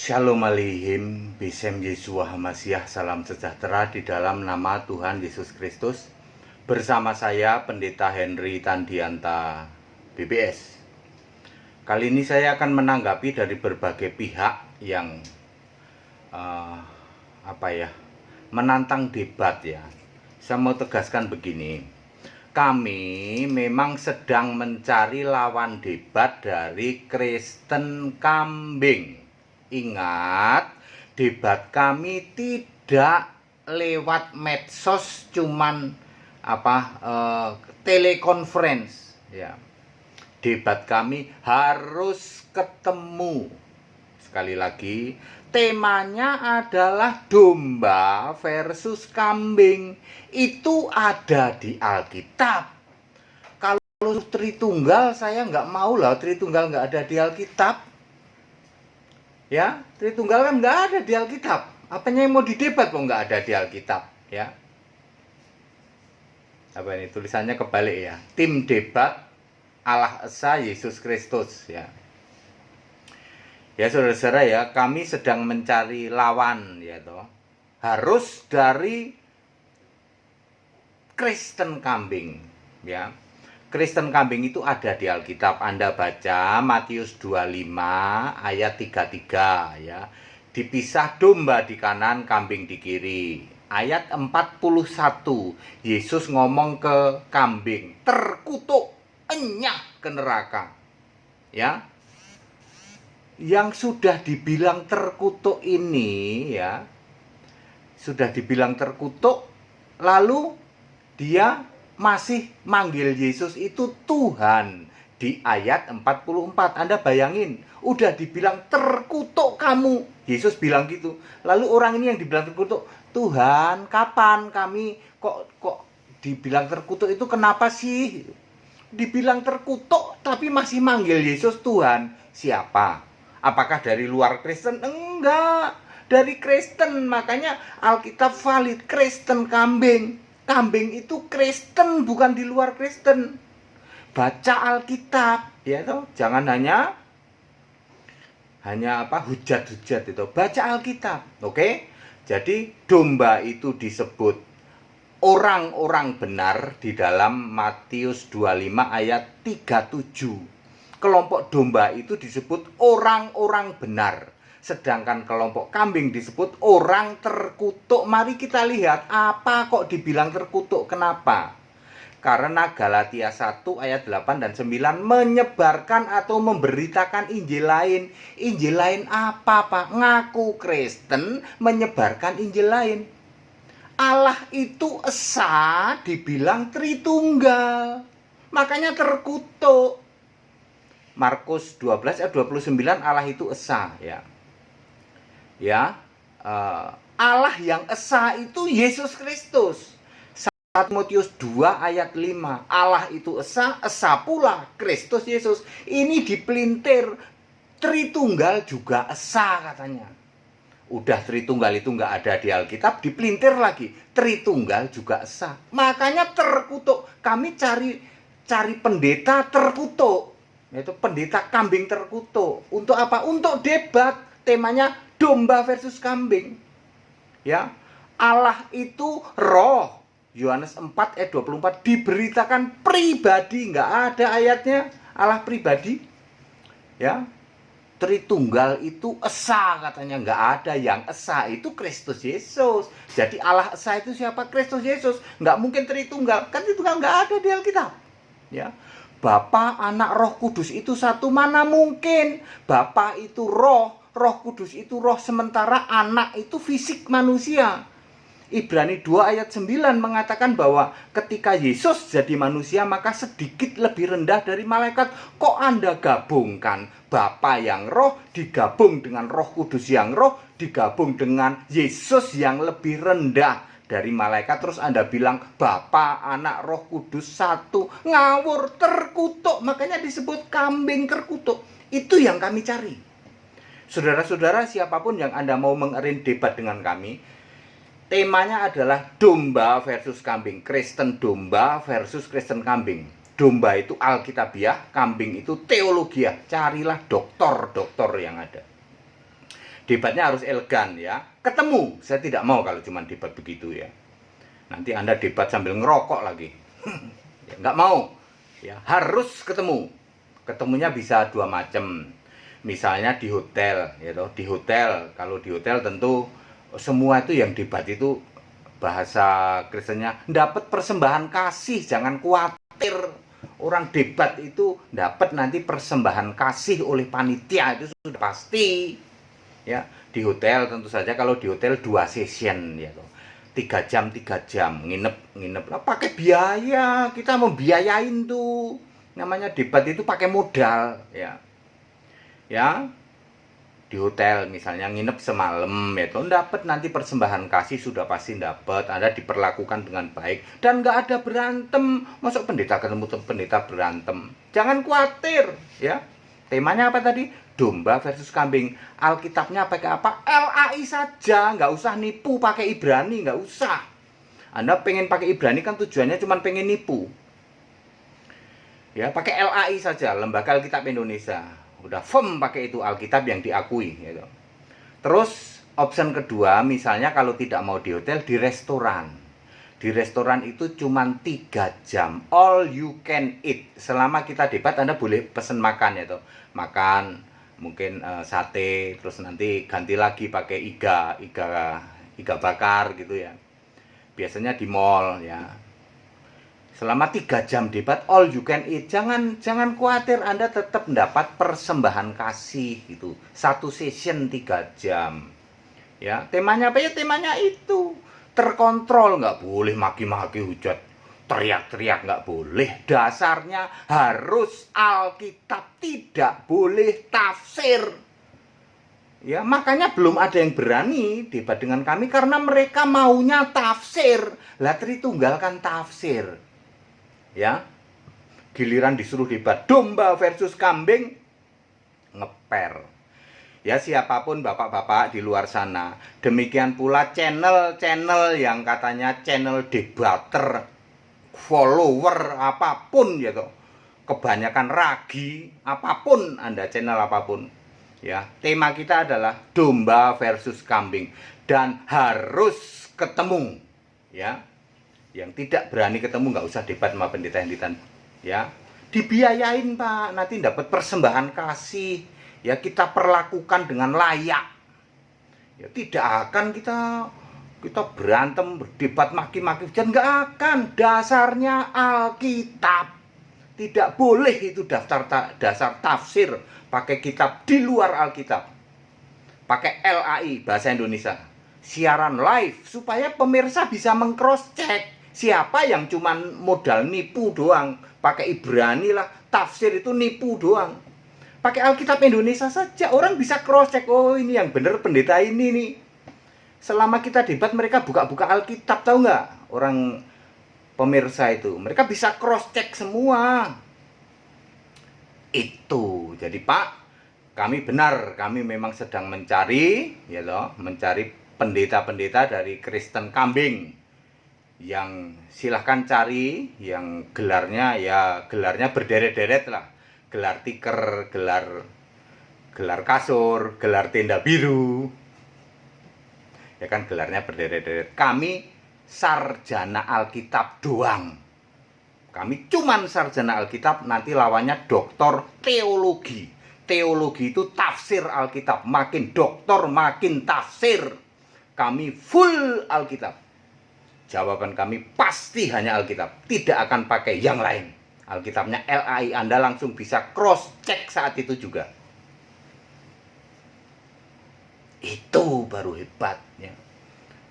Shalom Aleichem, Besem Yeshua Hamasiah, salam sejahtera di dalam nama Tuhan Yesus Kristus. Bersama saya Pendeta Henry Tandianta, BBS. Kali ini saya akan menanggapi dari berbagai pihak yang menantang debat ya. Saya mau tegaskan begini. Kami memang sedang mencari lawan debat dari Kristen kambing. Ingat, debat kami tidak lewat medsos, cuman telekonferensi ya. Debat kami harus ketemu. Sekali lagi, temanya adalah domba versus kambing. Itu ada di Alkitab. Kalau Tritunggal, saya nggak mau lah Tritunggal nggak ada di Alkitab. Ya, Tritunggal kan nggak ada di Alkitab. Apanya yang mau didebat kok nggak ada di Alkitab, ya? Apa ini tulisannya kebalik ya? Tim debat Allah Esa Yesus Kristus, ya. Ya saudara-saudara ya, kami sedang mencari lawan, ya toh. Harus dari Kristen kambing, ya. Kristen kambing itu ada di Alkitab. Anda baca Matius 25 ayat 33 ya. Dipisah domba di kanan, kambing di kiri. Ayat 41 Yesus ngomong ke kambing, terkutuk, enyah ke neraka. Ya. Yang sudah dibilang terkutuk ini ya. Sudah dibilang terkutuk, lalu dia masih manggil Yesus itu Tuhan di ayat 44. Anda bayangin, udah dibilang terkutuk kamu. Yesus bilang gitu. Lalu orang ini yang dibilang terkutuk, Tuhan, kapan kami kok dibilang terkutuk itu kenapa sih? Dibilang terkutuk tapi masih manggil Yesus Tuhan. Siapa? Apakah dari luar Kristen? Enggak, dari Kristen. Makanya Alkitab valid, Kristen kambing. Kambing itu Kristen, bukan di luar Kristen. Baca Alkitab, ya toh. Jangan hanya hujat-hujat itu. Baca Alkitab, oke? Jadi domba itu disebut orang-orang benar di dalam Matius 25 ayat 37. Kelompok domba itu disebut orang-orang benar. Sedangkan kelompok kambing disebut orang terkutuk. Mari kita lihat apa kok dibilang terkutuk. Kenapa? Karena Galatia 1 ayat 8 dan 9 menyebarkan atau memberitakan Injil lain. Injil lain apa Pak? Ngaku Kristen menyebarkan Injil lain. Allah itu esa dibilang Tritunggal. Makanya terkutuk. Markus 12 ayat 29 Allah itu esa ya. Ya, Allah yang esa itu Yesus Kristus. 1 Timotius 2 ayat 5. Allah itu esa, esa pula Kristus Yesus. Ini dipelintir, Tritunggal juga esa katanya. Udah Tritunggal itu nggak ada di Alkitab, dipelintir lagi, Tritunggal juga esa. Makanya terkutuk. Kami cari pendeta terkutuk, yaitu pendeta kambing terkutuk. Untuk apa? Untuk debat. Temanya domba versus kambing. Ya. Allah itu roh. Yohanes 4 ayat 24 diberitakan pribadi, nggak ada ayatnya Allah pribadi. Ya. Tritunggal itu esa katanya, nggak ada yang esa itu Kristus Yesus. Jadi Allah esa itu siapa? Kristus Yesus. Nggak mungkin Tritunggal. Kan Tritunggal nggak ada di Alkitab. Ya. Bapa, Anak, Roh Kudus itu satu, mana mungkin? Bapa itu roh, Roh Kudus itu roh, sementara anak itu fisik manusia. Ibrani 2 ayat 9 mengatakan bahwa ketika Yesus jadi manusia maka sedikit lebih rendah dari malaikat. Kok Anda gabungkan Bapa yang roh digabung dengan Roh Kudus yang roh digabung dengan Yesus yang lebih rendah dari malaikat, terus Anda bilang Bapa, Anak, Roh Kudus satu? Ngawur, terkutuk. Makanya disebut kambing terkutuk. Itu yang kami cari. Saudara-saudara, siapapun yang Anda mau mengerin debat dengan kami, temanya adalah domba versus kambing. Kristen domba versus Kristen kambing. Domba itu Alkitabiah, kambing itu teologiah. Carilah doktor-doktor yang ada. Debatnya harus elegan ya. Ketemu, saya tidak mau kalau cuma debat begitu ya. Nanti Anda debat sambil ngerokok lagi. Ya, nggak mau. Ya, harus ketemu. Ketemunya bisa dua macam. Misalnya di hotel, ya toh. Di hotel, kalau di hotel tentu semua itu yang debat itu bahasa Kristennya dapat persembahan kasih, jangan khawatir. Orang debat itu dapat nanti persembahan kasih oleh panitia, itu sudah pasti. Ya, di hotel tentu saja, kalau di hotel 2 session ya toh. 3 jam nginep lah, pakai biaya, kita mau biayain tuh. Namanya debat itu pakai modal ya. Ya, di hotel misalnya nginep semalam ya toh, dapat nanti persembahan kasih, sudah pasti dapat. Anda diperlakukan dengan baik dan nggak ada berantem. Masuk pendeta ketemu pendeta berantem, jangan khawatir ya. Temanya apa tadi? Domba versus kambing. Alkitabnya pakai apa? LAI saja, nggak usah nipu pakai Ibrani, nggak usah. Anda pengen pakai Ibrani kan tujuannya cuma pengen nipu ya, pakai LAI saja, Lembaga Alkitab Indonesia. Udah firm pakai itu Alkitab yang diakui gitu. Terus option kedua, misalnya kalau tidak mau di hotel, di restoran. Di restoran itu cuma 3 jam, all you can eat. Selama kita debat Anda boleh pesen makan ya toh. Makan mungkin sate, terus nanti ganti lagi pakai iga bakar gitu ya. Biasanya di mall ya. Selama 3 jam debat all you can eat. Jangan khawatir, Anda tetap mendapat persembahan kasih gitu. 1 session 3 jam. Ya, temanya apa ya? Temanya itu terkontrol, nggak boleh maki-maki, hujat, teriak-teriak, nggak boleh. Dasarnya harus Alkitab, tidak boleh tafsir. Ya, makanya belum ada yang berani debat dengan kami karena mereka maunya tafsir. Lah Tritunggal kan tafsir. Ya, giliran disuruh debat domba versus kambing, ngeper. Ya, siapapun bapak-bapak di luar sana, demikian pula channel-channel yang katanya channel debater, follower apapun ya toh, kebanyakan ragi, apapun Anda, channel apapun ya, tema kita adalah domba versus kambing dan harus ketemu ya. Yang tidak berani ketemu nggak usah debat sama pendeta-pendeta ya. Dibiayain Pak, nanti dapat persembahan kasih ya, kita perlakukan dengan layak ya. Tidak akan kita berantem, berdebat, maki-maki, dan nggak akan. Dasarnya Alkitab, tidak boleh itu dasar tafsir pakai kitab di luar Alkitab, pakai LAI bahasa Indonesia, siaran live supaya pemirsa bisa mengcross check. Siapa yang cuman modal nipu doang, pakai Ibrani lah, tafsir itu nipu doang. Pakai Alkitab Indonesia saja, orang bisa cross check, oh ini yang bener pendeta ini nih. Selama kita debat mereka buka-buka Alkitab, tahu nggak? Orang pemirsa itu, mereka bisa cross check semua. Itu, jadi Pak, kami benar, kami memang sedang mencari, ya loh, mencari pendeta-pendeta dari Kristen kambing. Yang silahkan cari yang gelarnya berderet-deret lah, gelar tiker, gelar kasur, gelar tenda biru ya kan, gelarnya berderet-deret. Kami sarjana Alkitab doang, kami cuman sarjana Alkitab, nanti lawannya doktor teologi. Teologi itu tafsir Alkitab, makin doktor makin tafsir. Kami full Alkitab. Jawaban kami pasti hanya Alkitab, tidak akan pakai yang lain. Alkitabnya LAI, Anda langsung bisa cross check saat itu juga. Itu baru hebatnya.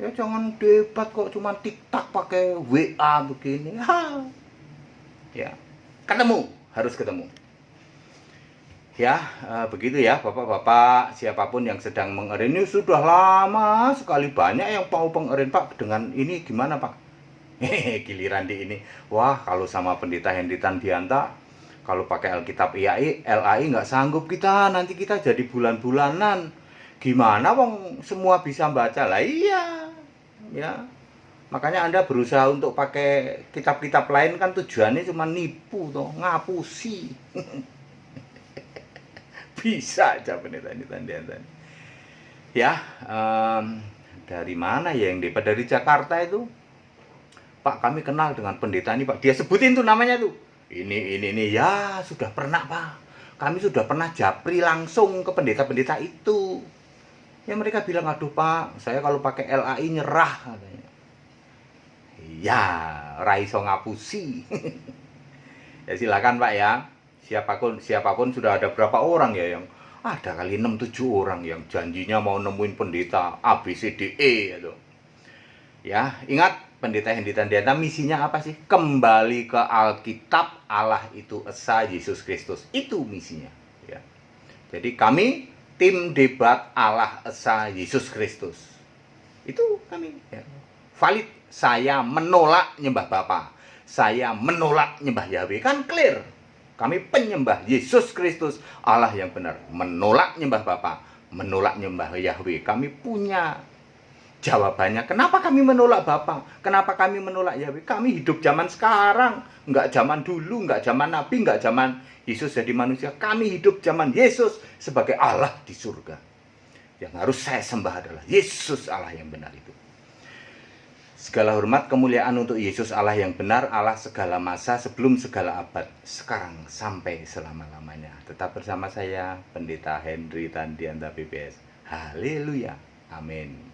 Ya jangan debat kok cuma TikTok pakai WA begini. Ya, ketemu, harus ketemu. Ya, begitu ya Bapak-bapak, siapapun yang sedang mengerin, ini sudah lama sekali banyak yang mau pengerin Pak, dengan ini gimana Pak? Giliran di ini, wah kalau sama pendeta Hendy Tandianta, kalau pakai Alkitab LAI nggak sanggup kita, nanti kita jadi bulan-bulanan. Gimana wong semua bisa baca lah, iya, ya. Makanya Anda berusaha untuk pakai kitab-kitab lain kan tujuannya cuma nipu toh, ngapusi. Bisa aja pendeta ini. Ya, dari mana ya yang dapat dari Jakarta itu? Pak, kami kenal dengan pendeta ini, Pak. Dia sebutin tuh namanya tuh. Ini. Ya, sudah pernah, Pak. Kami sudah pernah japri langsung ke pendeta-pendeta itu. Ya mereka bilang, aduh Pak, saya kalau pakai LAI nyerah katanya. Ya, raiso ngapusi. Ya silakan Pak ya. Siapapun sudah ada berapa orang ya yang ada kali 6-7 orang yang janjinya mau nemuin pendeta A B C D E gitu. Ya, ingat pendeta Hendy-Tandiana misinya apa sih? Kembali ke Alkitab, Allah itu Esa, Yesus Kristus. Itu misinya, ya. Jadi kami tim debat Allah Esa, Yesus Kristus. Itu kami, ya. Valid, saya menolak nyembah Bapa. Saya menolak nyembah Yahweh. Kan clear. Kami penyembah Yesus Kristus, Allah yang benar. Menolak nyembah Bapa, menolak nyembah Yahweh. Kami punya jawabannya. Kenapa kami menolak Bapa? Kenapa kami menolak Yahweh? Kami hidup zaman sekarang, nggak zaman dulu, nggak zaman Nabi, nggak zaman Yesus jadi manusia. Kami hidup zaman Yesus sebagai Allah di surga. Yang harus saya sembah adalah Yesus Allah yang benar itu. Segala hormat kemuliaan untuk Yesus Allah yang benar, Allah segala masa, sebelum segala abad, sekarang sampai selama-lamanya. Tetap bersama saya, Pendeta Hendy-Tandiana PPS. Haleluya. Amin.